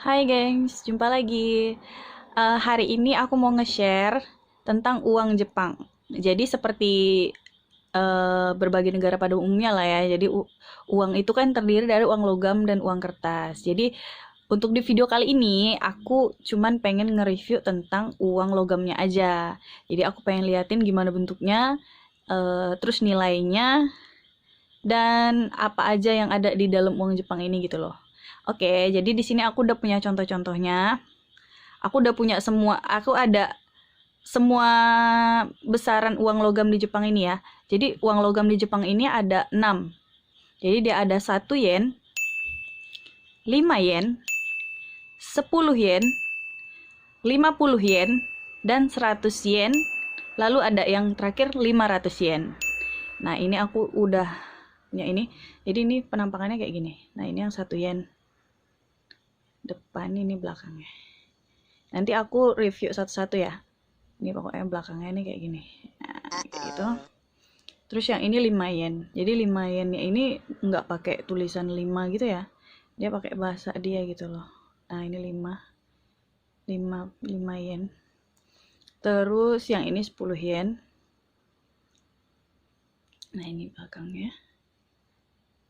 Hai gengs, jumpa lagi. Hari ini aku mau nge-share tentang uang Jepang. Jadi seperti berbagai negara pada umumnya lah ya. Jadi uang itu kan terdiri dari uang logam dan uang kertas. Jadi untuk di video kali ini aku cuman pengen nge-review tentang uang logamnya aja. Jadi aku pengen liatin gimana bentuknya, terus nilainya, dan apa aja yang ada di dalam uang Jepang ini gitu loh. Oke, jadi di sini aku udah punya contoh-contohnya. Aku ada semua besaran uang logam di Jepang ini ya. Jadi uang logam di Jepang ini ada 6. Jadi dia ada 1 yen, 5 yen, 10 yen, 50 yen, dan 100 yen. Lalu ada yang terakhir 500 yen. Nah, ini aku udah punya ini. Jadi ini penampakannya kayak gini. Nah, ini yang 1 yen. Depan, ini belakangnya. Nanti aku review satu-satu ya. Ini pokoknya belakangnya ini kayak gini. Nah, kayak gitu. Terus yang ini 5 yen. Jadi 5 yen ini nggak pakai tulisan 5 gitu ya. Dia pakai bahasa dia gitu loh. Nah, ini 5 yen. Terus yang ini 10 yen. Nah, ini belakangnya.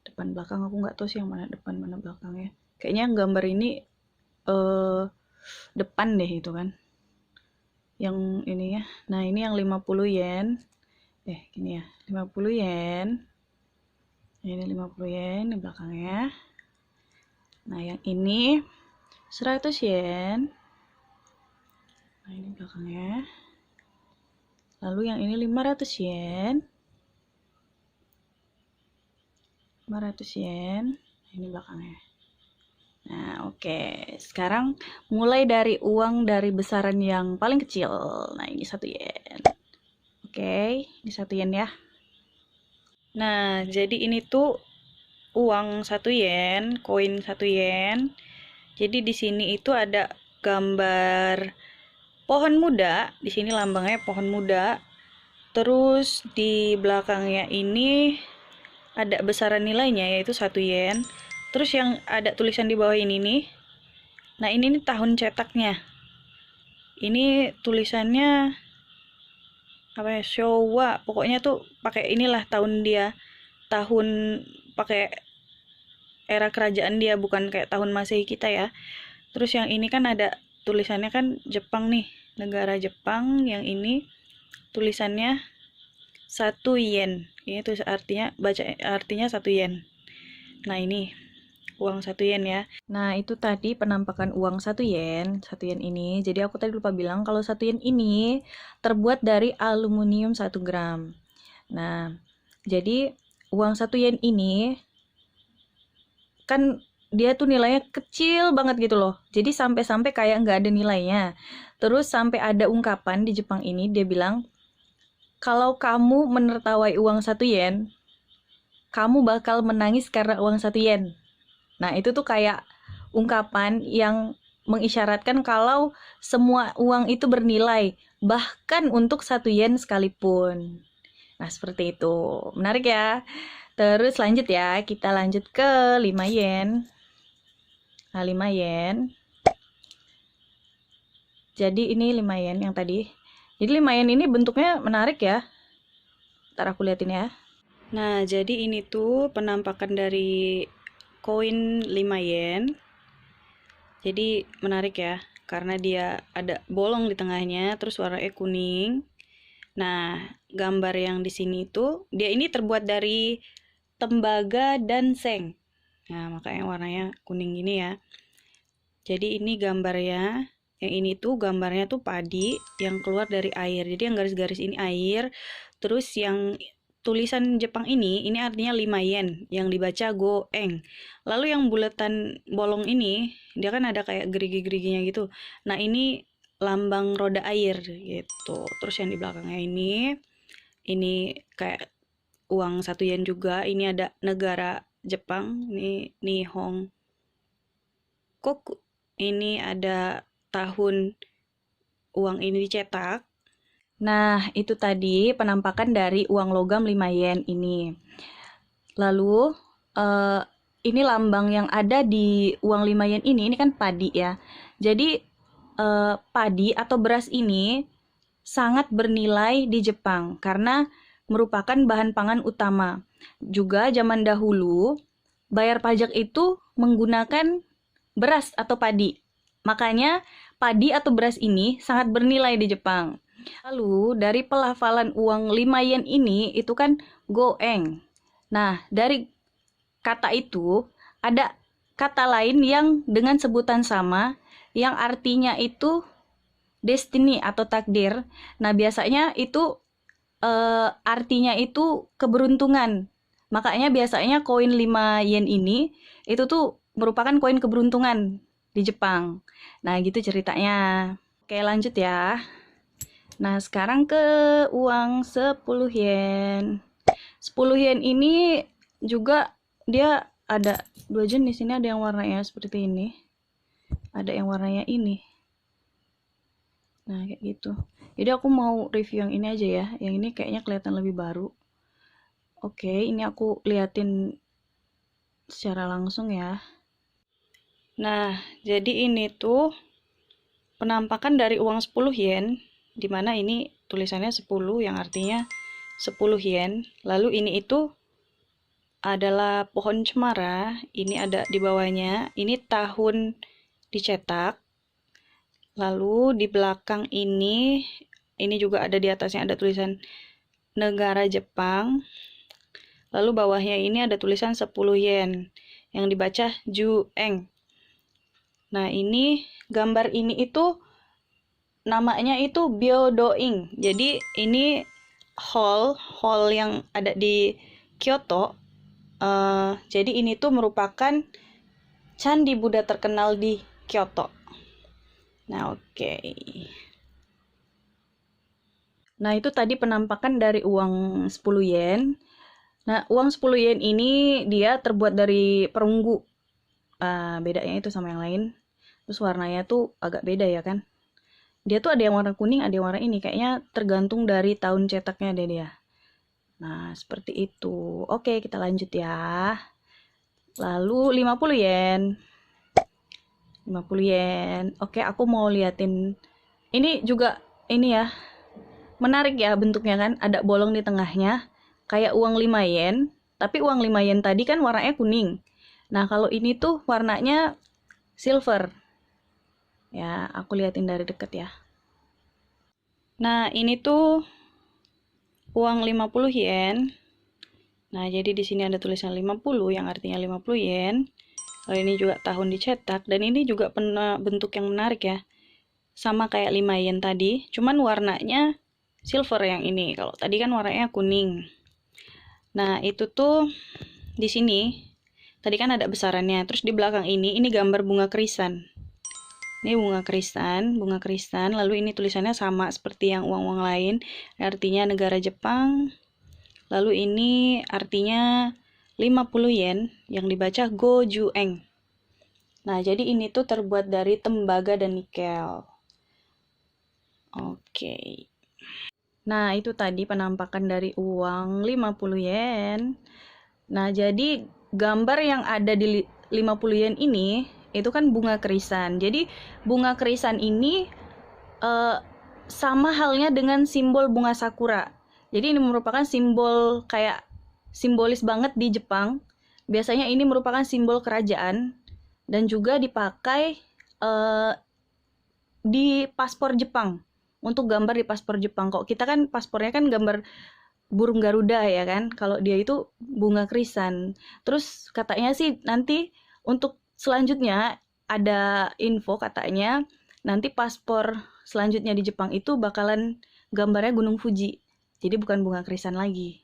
Depan belakang aku nggak tahu sih yang mana depan mana belakangnya. Kayaknya yang gambar ini depan deh itu kan. Yang ini ya. Nah, ini yang 50 yen. Gini ya. 50 yen. Ini 50 yen di belakangnya. Nah, yang ini 100 yen. Nah, ini belakangnya. Lalu yang ini 500 yen. 500 yen. Ini belakangnya. Nah, oke. Sekarang mulai dari uang dari besaran yang paling kecil. Nah, ini 1 yen. Oke, ini 1 yen ya. Nah, jadi ini tuh uang 1 yen, koin 1 yen. Jadi di sini itu ada gambar pohon muda. Di sini lambangnya pohon muda. Terus di belakangnya ini ada besaran nilainya yaitu 1 yen. Terus yang ada tulisan di bawah ini nih. Nah, ini nih tahun cetaknya. Ini tulisannya apa ya? Showa. Pokoknya tuh pakai inilah tahun dia. Tahun pakai era kerajaan dia, bukan kayak tahun Masehi kita ya. Terus yang ini kan ada tulisannya kan Jepang nih, negara Jepang. Yang ini tulisannya 1 yen. Ini tuh artinya 1 yen. Nah, ini uang 1 yen ya. Nah, itu tadi penampakan uang 1 yen, 1 yen ini. Jadi aku tadi lupa bilang kalau 1 yen ini terbuat dari aluminium 1 gram. Nah, jadi uang 1 yen ini kan dia tuh nilainya kecil banget gitu loh. Jadi sampai-sampai kayak nggak ada nilainya. Terus sampai ada ungkapan di Jepang ini, dia bilang, kalau kamu menertawai uang 1 yen, kamu bakal menangis karena uang 1 yen. Nah, itu tuh kayak ungkapan yang mengisyaratkan kalau semua uang itu bernilai, bahkan untuk 1 yen sekalipun. Nah, seperti itu. Menarik ya. Terus lanjut ya, kita lanjut ke 5 yen. Nah, 5 yen. Jadi ini 5 yen yang tadi. Jadi 5 yen ini bentuknya menarik ya. Ntar aku liatin ya. Nah, jadi ini tuh penampakan dari koin 5 yen. Jadi menarik ya, karena dia ada bolong di tengahnya, terus warnanya kuning. Nah, gambar yang di sini itu, dia ini terbuat dari tembaga dan seng. Nah, makanya warnanya kuning gini ya. Jadi ini gambarnya, yang ini tuh gambarnya tuh padi yang keluar dari air. Jadi yang garis-garis ini air. Terus yang tulisan Jepang ini artinya 5 yen, yang dibaca goeng. Lalu yang bulatan bolong ini, dia kan ada kayak gerigi-geriginya gitu. Nah, ini lambang roda air gitu. Terus yang di belakangnya ini kayak uang 1 yen juga. Ini ada negara Jepang, ini Nihon Koku. Ini ada tahun uang ini dicetak. Nah, itu tadi penampakan dari uang logam 5 yen ini. Lalu, ini lambang yang ada di uang 5 yen ini kan padi ya. Jadi padi atau beras ini sangat bernilai di Jepang karena merupakan bahan pangan utama. Juga zaman dahulu bayar pajak itu menggunakan beras atau padi. Makanya padi atau beras ini sangat bernilai di Jepang. Lalu dari pelafalan uang 5 yen ini itu kan goeng. Nah, dari kata itu ada kata lain yang dengan sebutan sama yang artinya itu destiny atau takdir. Nah, biasanya itu artinya itu keberuntungan. Makanya biasanya koin 5 yen ini itu tuh merupakan koin keberuntungan di Jepang. Nah, gitu ceritanya. Oke, lanjut ya. Nah, sekarang ke uang 10 yen. 10 yen ini juga dia ada dua jenis. Ini ada yang warnanya seperti ini. Ada yang warnanya ini. Nah, kayak gitu. Jadi aku mau review yang ini aja ya. Yang ini kayaknya kelihatan lebih baru. Oke, ini aku liatin secara langsung ya. Nah, jadi ini tuh penampakan dari uang 10 yen, dimana ini tulisannya 10 yang artinya 10 yen. Lalu ini itu adalah pohon cemara, ini ada di bawahnya, ini tahun dicetak. Lalu di belakang ini juga ada di atasnya ada tulisan negara Jepang. Lalu bawahnya ini ada tulisan 10 yen yang dibaca Jueng. Nah, ini gambar ini itu namanya itu Byodoing. Jadi ini hall yang ada di Kyoto. Jadi ini tuh merupakan candi Buddha terkenal di Kyoto. Nah, oke. Nah, itu tadi penampakan dari uang 10 yen. Nah, uang 10 yen ini dia terbuat dari perunggu. Bedanya itu sama yang lain. Terus warnanya tuh agak beda ya kan. Dia tuh ada yang warna kuning, ada yang warna ini. Kayaknya tergantung dari tahun cetaknya deh dia. Nah, seperti itu. Oke, kita lanjut ya. Lalu 50 yen. 50 yen. Oke, aku mau liatin. Ini juga, ini ya. Menarik ya bentuknya kan. Ada bolong di tengahnya. Kayak uang 5 yen. Tapi uang 5 yen tadi kan warnanya kuning. Nah, kalau ini tuh warnanya silver. Ya, aku liatin dari deket ya. Nah, ini tuh uang 50 yen. Nah, jadi di sini ada tulisan 50 yang artinya 50 yen. Lalu ini juga tahun dicetak dan ini juga bentuk yang menarik ya. Sama kayak 5 yen tadi, cuman warnanya silver yang ini. Kalau tadi kan warnanya kuning. Nah, itu tuh di sini tadi kan ada besarannya. Terus di belakang ini gambar bunga krisan. Ini bunga krisan, lalu ini tulisannya sama seperti yang uang-uang lain, artinya negara Jepang. Lalu ini artinya 50 yen yang dibaca Gojueng. Nah, jadi ini tuh terbuat dari tembaga dan nikel. Oke. Nah, itu tadi penampakan dari uang 50 yen. Nah, jadi gambar yang ada di 50 yen ini itu kan bunga krisan. Jadi bunga krisan ini sama halnya dengan simbol bunga sakura. Jadi ini merupakan simbol kayak simbolis banget di Jepang. Biasanya ini merupakan simbol kerajaan dan juga dipakai di paspor Jepang. Untuk gambar di paspor Jepang. Kok kita kan paspornya kan gambar burung Garuda ya kan. Kalau dia itu bunga krisan. Terus katanya sih nanti untuk selanjutnya ada info katanya nanti paspor selanjutnya di Jepang itu bakalan gambarnya Gunung Fuji. Jadi bukan bunga krisan lagi.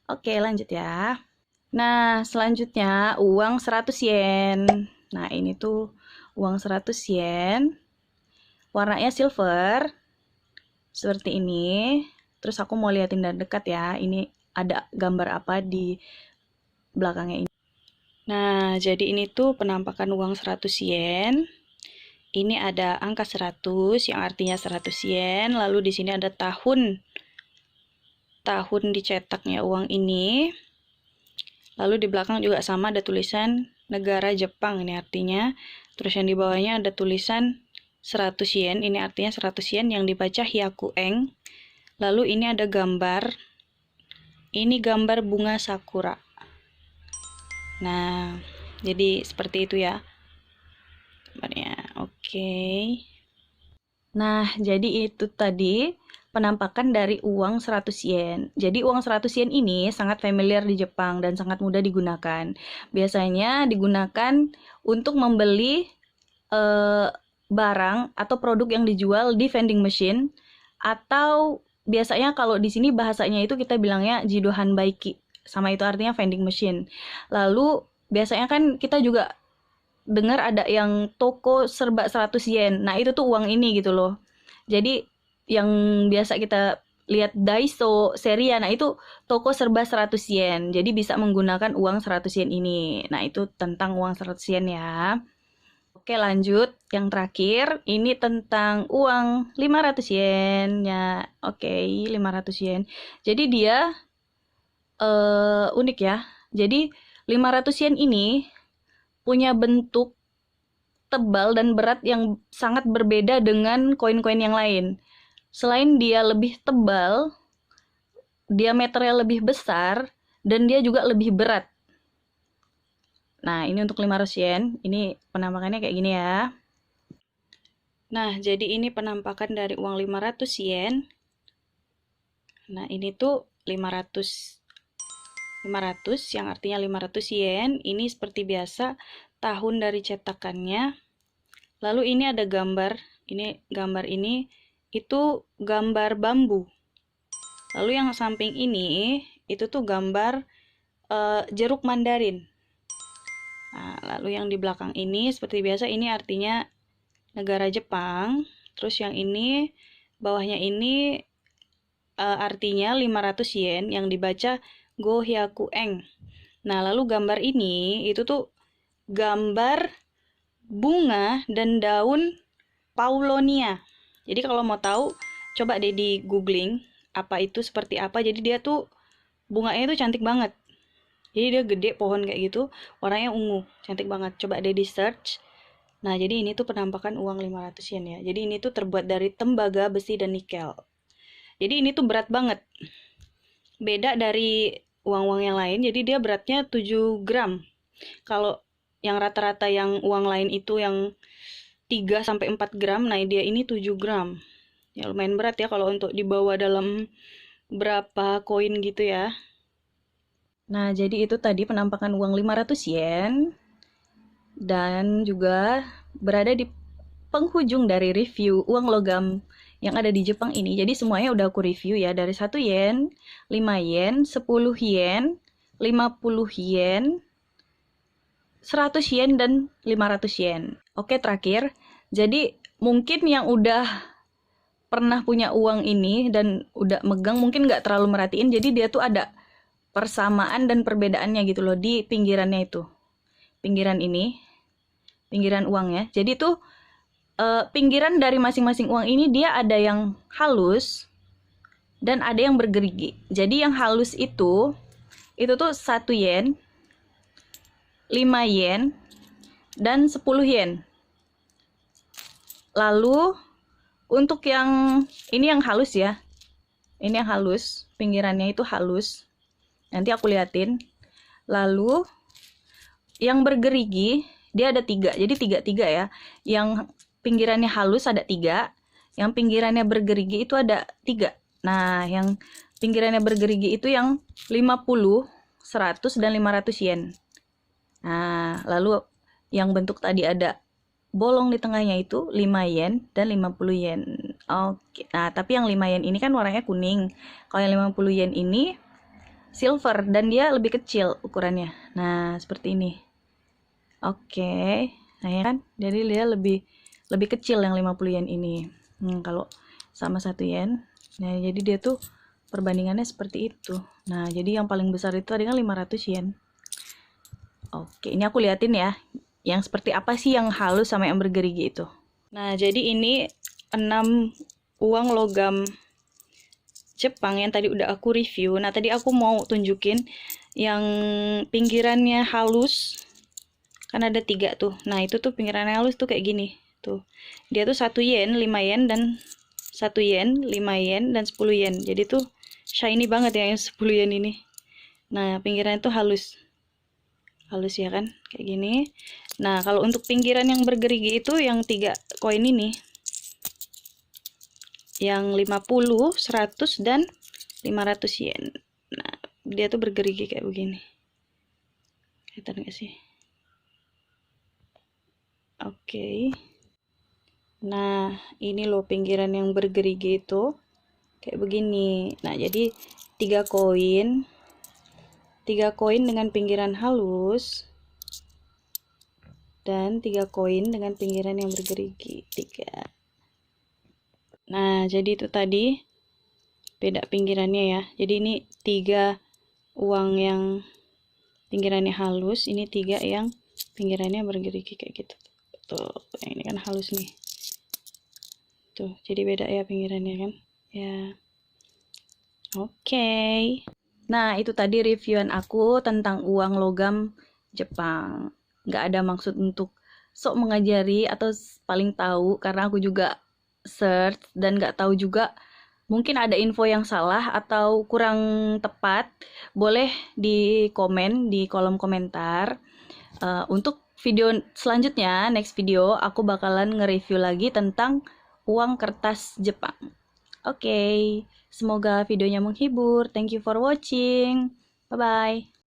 Oke, lanjut ya. Nah, selanjutnya uang 100 yen. Nah, ini tuh uang 100 yen. Warnanya silver. Seperti ini. Terus aku mau liatin dari dekat ya. Ini ada gambar apa di belakangnya ini. Nah, jadi ini tuh penampakan uang 100 yen. Ini ada angka 100 yang artinya 100 yen. Lalu di sini ada tahun dicetaknya uang ini. Lalu di belakang juga sama ada tulisan negara Jepang, ini artinya. Terus yang di bawahnya ada tulisan 100 yen, ini artinya 100 yen yang dibaca hyakueng. Lalu ini ada gambar, ini gambar bunga sakura. Nah, jadi seperti itu ya gambarnya. Oke. Nah, jadi itu tadi penampakan dari uang 100 yen. Jadi uang 100 yen ini sangat familiar di Jepang dan sangat mudah digunakan. Biasanya digunakan untuk membeli barang atau produk yang dijual di vending machine, atau biasanya kalau di sini bahasanya itu kita bilangnya jidohan baiki. Sama itu artinya vending machine. Lalu biasanya kan kita juga dengar ada yang toko serba 100 yen. Nah, itu tuh uang ini gitu loh. Jadi yang biasa kita lihat Daiso, Seria, nah itu toko serba 100 yen. Jadi bisa menggunakan uang 100 yen ini. Nah, itu tentang uang 100 yen ya. Oke, lanjut. Yang terakhir, ini tentang uang 500 yen ya. Oke, 500 yen. Jadi dia unik ya. Jadi 500 yen ini punya bentuk tebal dan berat yang sangat berbeda dengan koin-koin yang lain. Selain dia lebih tebal, diameternya lebih besar, dan dia juga lebih berat. Nah, ini untuk 500 yen. Ini penampakannya kayak gini ya. Nah, jadi ini penampakan dari uang 500 yen. Nah, ini tuh 500 yang artinya 500 yen. Ini seperti biasa tahun dari cetakannya. Lalu ini ada gambar. Gambar ini itu gambar bambu. Lalu yang samping ini itu tuh gambar jeruk mandarin. Nah, lalu yang di belakang ini seperti biasa ini artinya negara Jepang. Terus yang ini bawahnya ini artinya 500 yen yang dibaca gohyakueng. Nah, lalu gambar ini itu tuh gambar bunga dan daun paulonia. Jadi kalau mau tahu, coba deh di googling apa itu seperti apa. Jadi dia tuh bunganya itu cantik banget. Jadi dia gede pohon kayak gitu, warnanya ungu, cantik banget. Coba deh di search. Nah, jadi ini tuh penampakan uang 500 yen ya. Jadi ini tuh terbuat dari tembaga, besi, dan nikel. Jadi ini tuh berat banget. Beda dari uang-uang yang lain, jadi dia beratnya 7 gram. Kalau yang rata-rata yang uang lain itu yang 3-4 gram, nah dia ini 7 gram. Ya lumayan berat ya kalau untuk dibawa dalam berapa koin gitu ya. Nah, jadi itu tadi penampakan uang 500 yen. Dan juga berada di penghujung dari review uang logam yang ada di Jepang ini. Jadi semuanya udah aku review ya, dari 1 yen, 5 yen, 10 yen, 50 yen, 100 yen, dan 500 yen. Oke, terakhir. Jadi mungkin yang udah pernah punya uang ini dan udah megang mungkin nggak terlalu merhatiin. Jadi dia tuh ada persamaan dan perbedaannya gitu loh di pinggirannya itu. Pinggiran ini, pinggiran uangnya. Jadi tuh pinggiran dari masing-masing uang ini dia ada yang halus dan ada yang bergerigi. Jadi yang halus itu tuh 1 yen, 5 yen, dan 10 yen. Lalu untuk yang ini yang halus ya. Ini yang halus, pinggirannya itu halus. Nanti aku liatin. Lalu yang bergerigi dia ada 3. Jadi 3-3 ya. Yang pinggirannya halus ada 3. Yang pinggirannya bergerigi itu ada 3. Nah, yang pinggirannya bergerigi itu yang 50, 100, dan 500 yen. Nah, lalu yang bentuk tadi ada bolong di tengahnya itu 5 yen dan 50 yen. Oke. Nah, tapi yang 5 yen ini kan warnanya kuning. Kalau yang 50 yen ini silver dan dia lebih kecil ukurannya. Nah, seperti ini. Oke. Nah, ya kan? Jadi dia lebih kecil yang 50 yen ini. Kalau sama 1 yen. Nah, jadi dia tuh perbandingannya seperti itu. Nah, jadi yang paling besar itu tadi kan 500 yen. Oke, ini aku liatin ya. Yang seperti apa sih yang halus sama yang bergerigi itu. Nah, jadi ini 6 uang logam Jepang yang tadi udah aku review. Nah, tadi aku mau tunjukin yang pinggirannya halus, kan ada 3 tuh. Nah itu tuh pinggirannya halus tuh kayak gini tuh. Dia tuh 1 yen, 5 yen, dan 1 yen, 5 yen, dan 10 yen. Jadi tuh shiny banget ya yang 10 yen ini. Nah pinggirannya tuh halus ya kan, kayak gini. Nah kalau untuk pinggiran yang bergerigi itu yang 3 koin ini, yang 50, 100, dan 500 yen. Nah dia tuh bergerigi kayak begini, kelihatan gak sih? Oke. Nah ini loh pinggiran yang bergerigi itu kayak begini. Nah jadi 3 koin dengan pinggiran halus, dan 3 koin dengan pinggiran yang bergerigi 3. Nah jadi itu tadi beda pinggirannya ya. Jadi ini 3 uang yang pinggirannya halus, ini 3 yang pinggirannya bergerigi kayak gitu. Tuh, yang ini kan halus nih. Tuh, jadi beda ya pinggirannya kan. Ya. Oke. Nah, itu tadi reviewan aku tentang uang logam Jepang. Nggak ada maksud untuk sok mengajari atau paling tahu, karena aku juga search dan nggak tahu juga. Mungkin ada info yang salah atau kurang tepat. Boleh di komen di kolom komentar. Untuk video selanjutnya, next video, aku bakalan nge-review lagi tentang uang kertas Jepang. Oke, semoga videonya menghibur. Thank you for watching. Bye-bye.